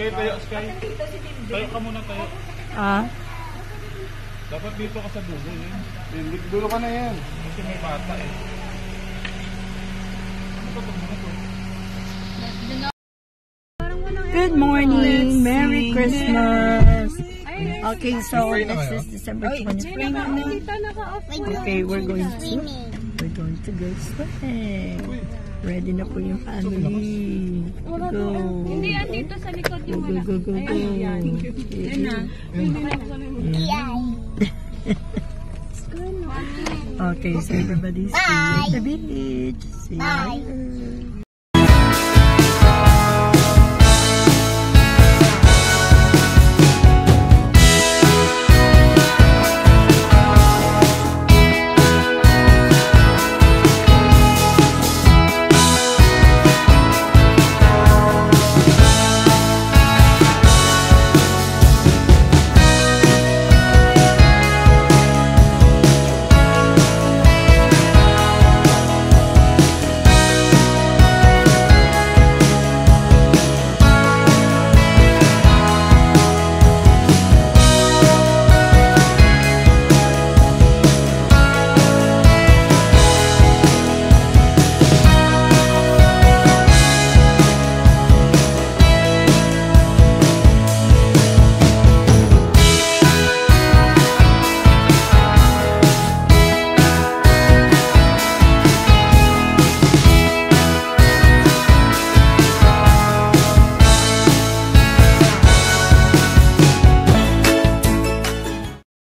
Sky, tayo, Sky. Tayo ka muna, tayo. Ah? Dapat dito ka sa dulo, yun. Dulo ka na yan. Kasi may bata eh. Ano ba ito muna to? Good morning! Merry Christmas! Okay, so this is December 23. Okay, we're going to go swimming. Ready na po yung family. Go! Hindi yan dito sa likod yung wala. Go! Yan na. Okay, so everybody see you at the beach. See you later.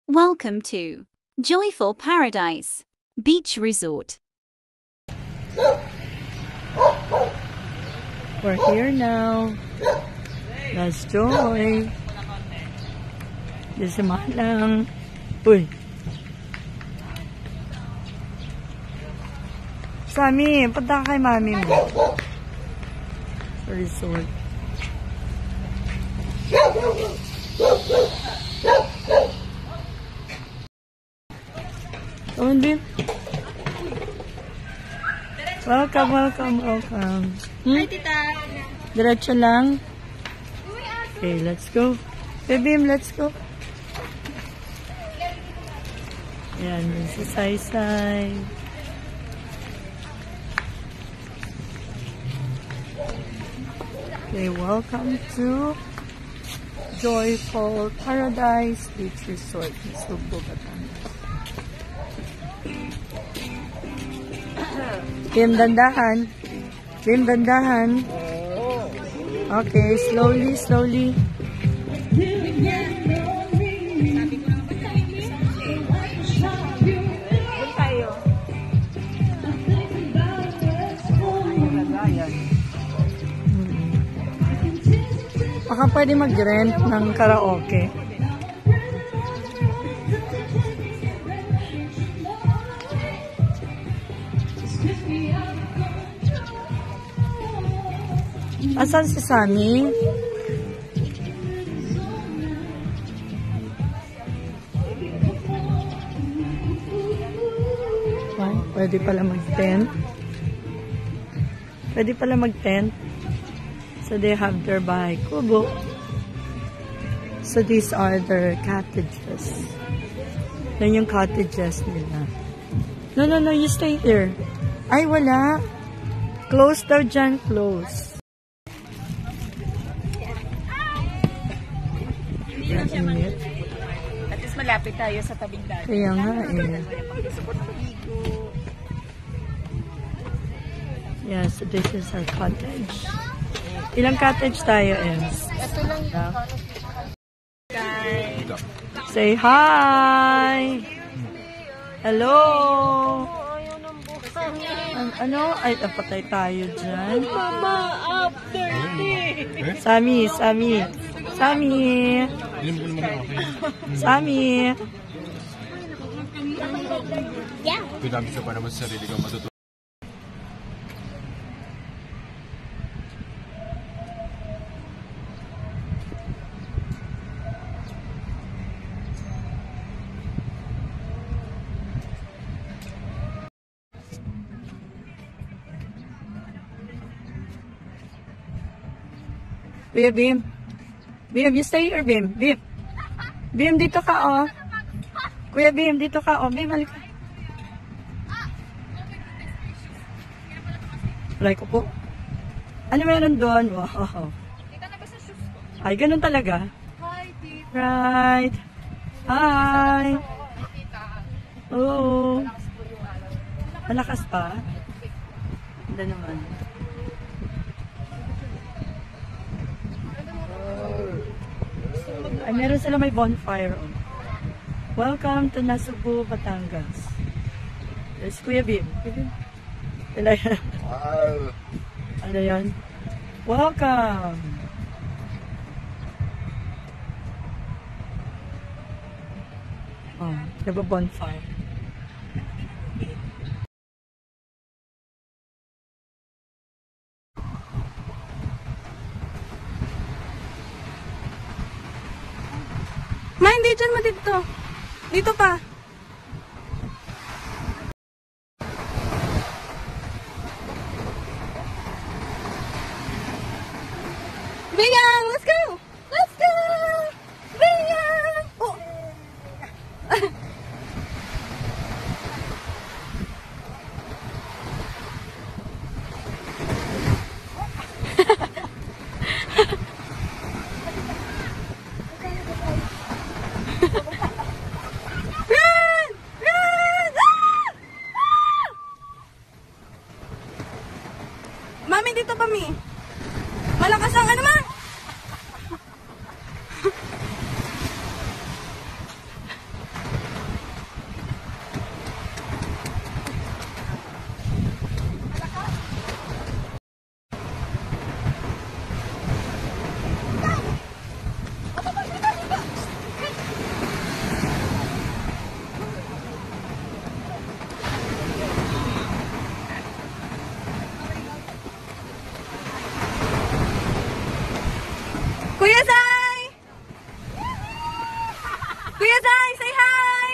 Welcome to Joyful Paradise Beach Resort. We're here now. That's Joy. This is Malang. Uy. Sami, punta ka kay mami mo. Sa resort. Come on, Bim. Welcome. Hi, tita. Diretso lang. Okay, let's go. Bim, let's go. Yan, yun si Sai. Okay, welcome to Joyful Paradise Beach Resort in Subo, Batangas. Bim, dandahan. Okay, slowly. Baka pwede mag-rent ng karaoke. Asan si Sammy? Pwede pala mag-tent. So they have their bahay kubo. So these are their cottages. Yan yung cottages nila. No, you stay there. Ay, wala. Close daw dyan, close. At least malapit tayo sa tabing dagat. Kaya nga eh. Yeah, so this is our cottage. Ilang cottage tayo, Ems? Ito lang yung Say hi! Hello! Ano? Ay, napatay tayo dyan. Mama, after this! Sammy! Yeah. Pinamit ka pa naman sa sarili kang matutunan. Bimbim, Bim, you stay here, Bim. Bim. Bim, dito ka, oh. Kuya Bim, dito ka, oh. Bim, halika. Like ko po. Ano meron doon? Wow. Ay, ganun talaga. Right. Hi. Oo. Malakas pa. Hindi naman. Ay, meron sila may bonfire. Oh. Welcome to Nasugbu, Batangas. There's Kuya Bim. Ano yan? Welcome! Oh, nagba-bonfire. Ma, hindi dyan mo dito. Dito pa. Bimbim, let's go! Let's go! Bimbim! Oh. Run! Run! Ah! Ah! Mami, dito pa, Mi. Malakas ang ano, Ma? Kuya Zai! Kuya Zai, say hi!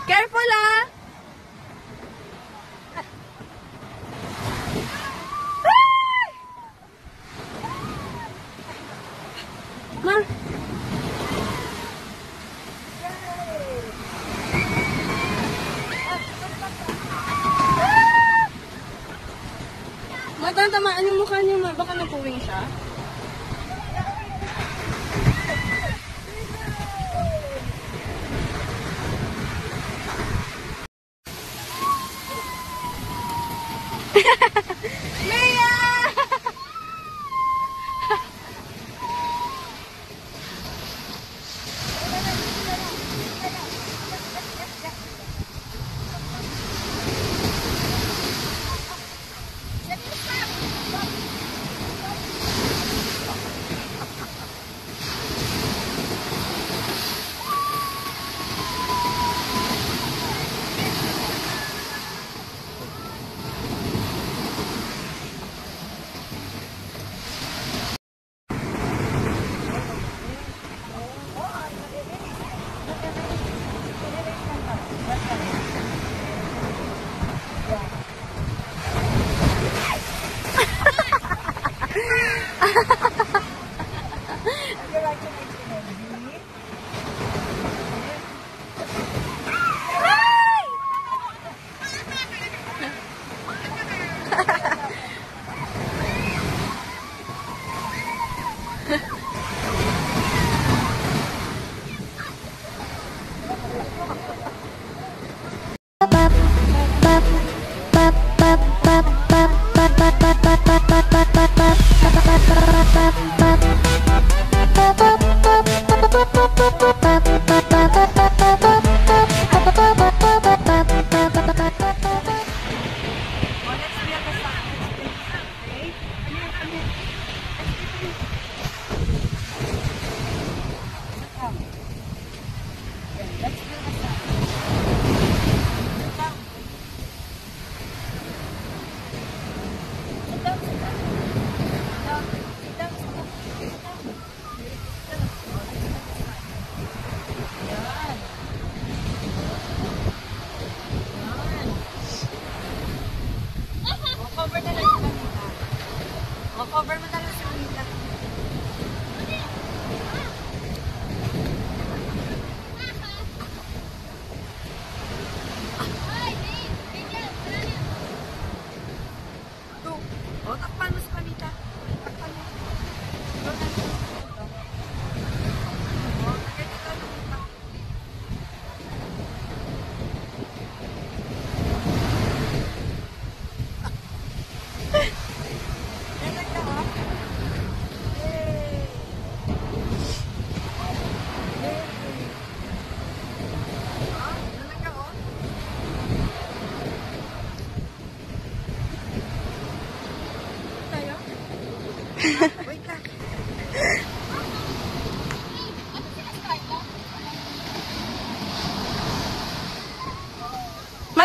Careful, ah! Ay! Ma! Matatamaan yung mukha niyo, Ma. Baka napuwing siya. Mia!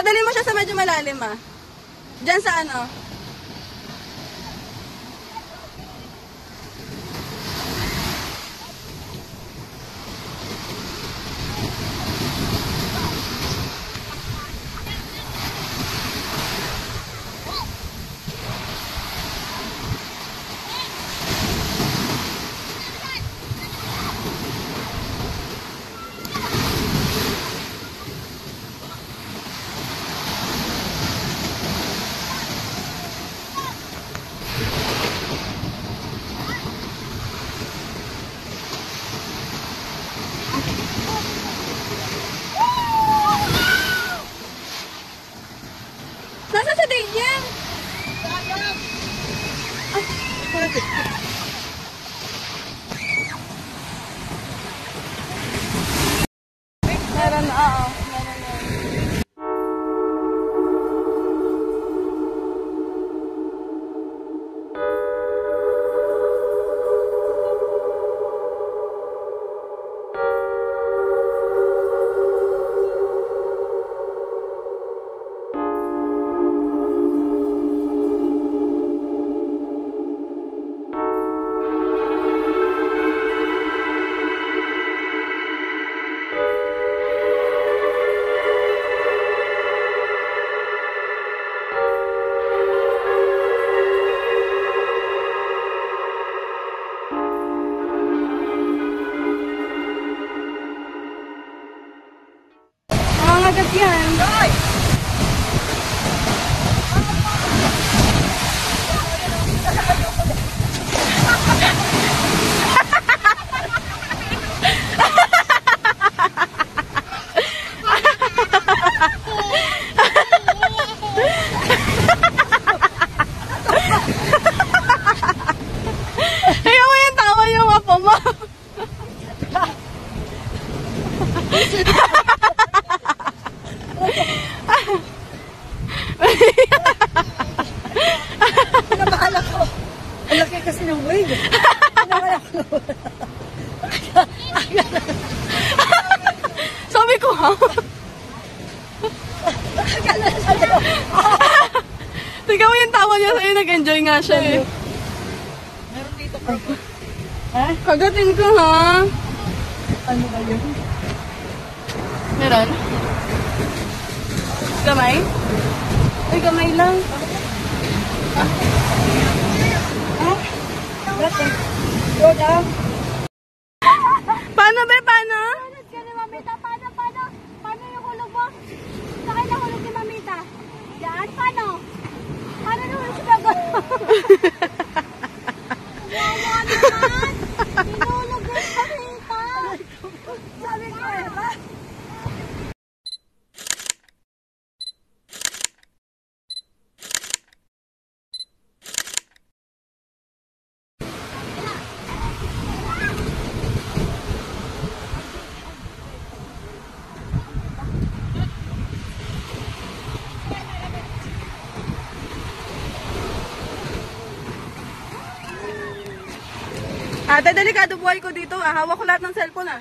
Dadalhin mo siya sa medyo malalim, ah. Diyan sa ano? Nasa sa Daniel? Meron, oo. Agad yan. Ayaw mo yung tawa yung apo mo. Pinabahala ko. Ang laki kasi ng wig. Pinabahala ko. Sabi ko, ha? Tingnan mo yung tawa niya sa'yo. Nag-enjoy nga siya eh. Meron dito pa. Ha? Kagatin ko, ha? Ano ba yun? Meron? Gamay? Uy, gamay lang. Go down. Paano ba? Paano? Paano yung hulog mo? Sakay na hulog ni Mamita. Yan, paano? Paano nung siya gano'n? Yawa naman! Hinulog yung Mamita! Sabi ko, ba? Ate, delikado buhay ko dito. Hawak ko lahat ng cellphone, ah.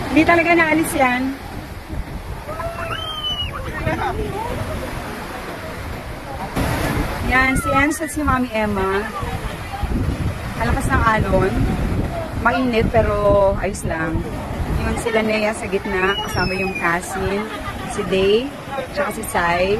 Hindi talaga naalis yan. Yan, si Enzo at si Mami Emma. Malakas ng alon. Mainit pero ayos lang. Yun sila Nea sa gitna, kasama yung Cassie, si Day, tsaka si Sai.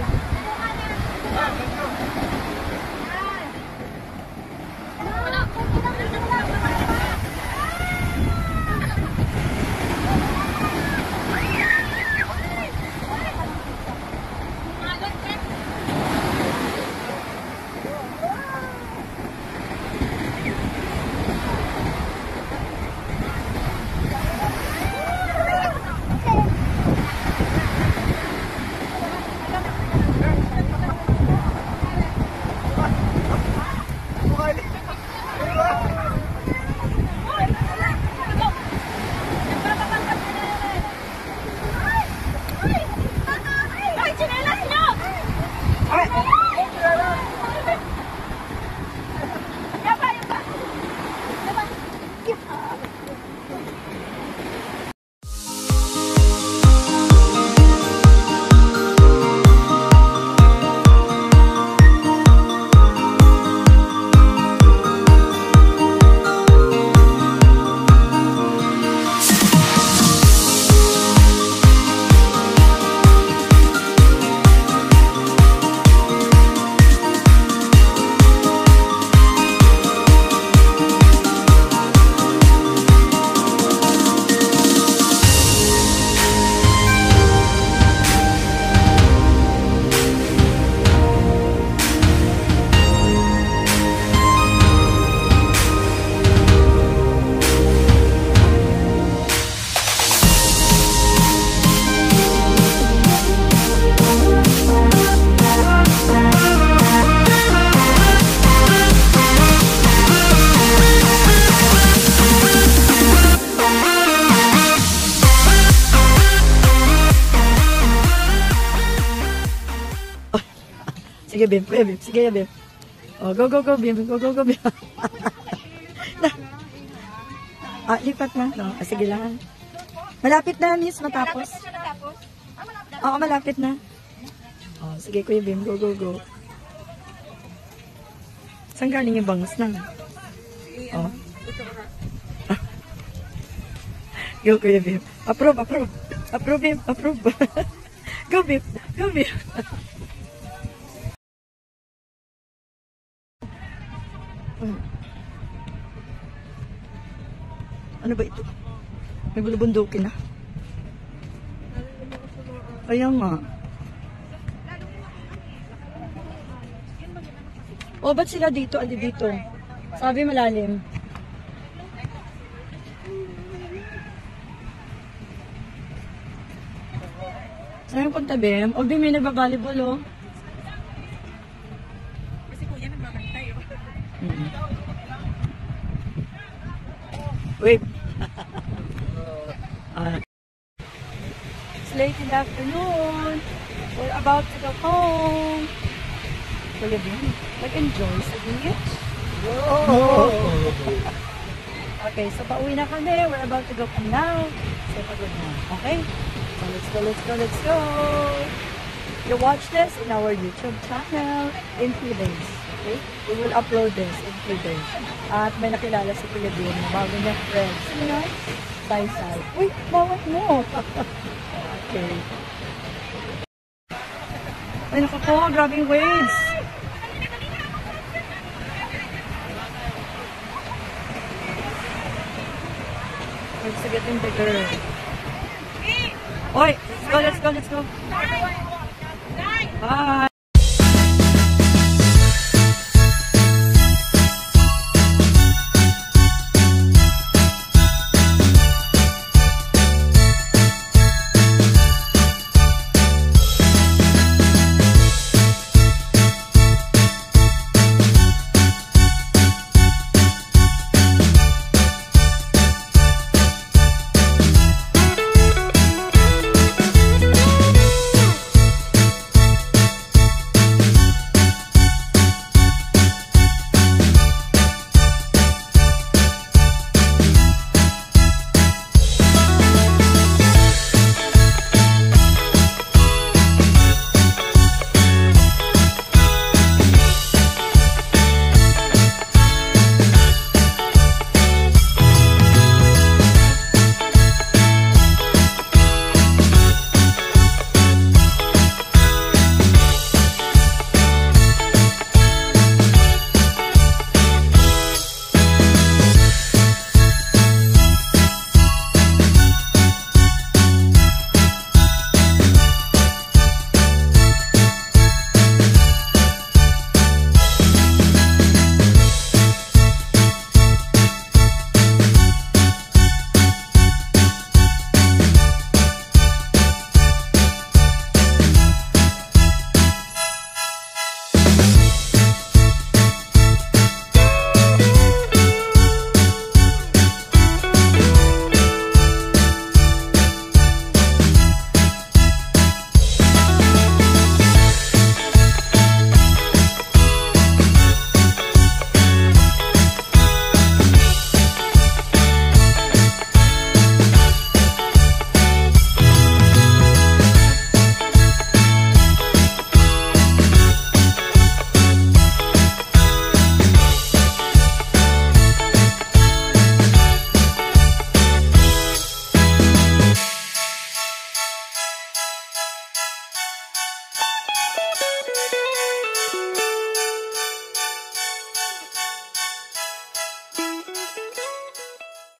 Sige, Bim. Kuya Bim. Sige, Bim. Oh, go, go, go, Bim. Go, go, go, Bim. Lipat na. No? Sige lang. Malapit na, miss. Matapos. Oo, malapit na. Oh, sige, Kuya Bim. Go, go, go. Saan galing yung bangus na? Oh. Go, Kuya Bim. Approve, approve. Approve, Bim. Approve. Go, Bim. Go, Bim. Ano ba ito? May bulubundukin na. Kaya nga. O, ba't sila dito? Adi dito. Sabi malalim. Saan yung punta, Bim? O, Bim, may nagbabalibol, o. Kasi kuya nagbabantay. Wait. It's late in the afternoon. We're about to go home. Kuya Bim, nag-enjoy sa beach? Okay, so pauwi na kami. We're about to go home now. So, pagod na. Okay? So, let's go, let's go, let's go. You watch this in our YouTube channel in 2 days. Okay? We will upload this in 2 days. At may nakilala si Kuya Bim na bago niya friends. Sino? Sai-sai. Uy, bawat mo. Okay. Ay, naku po, grabing waves. It's getting bigger. Oi, let's go, let's go, let's go. Bye.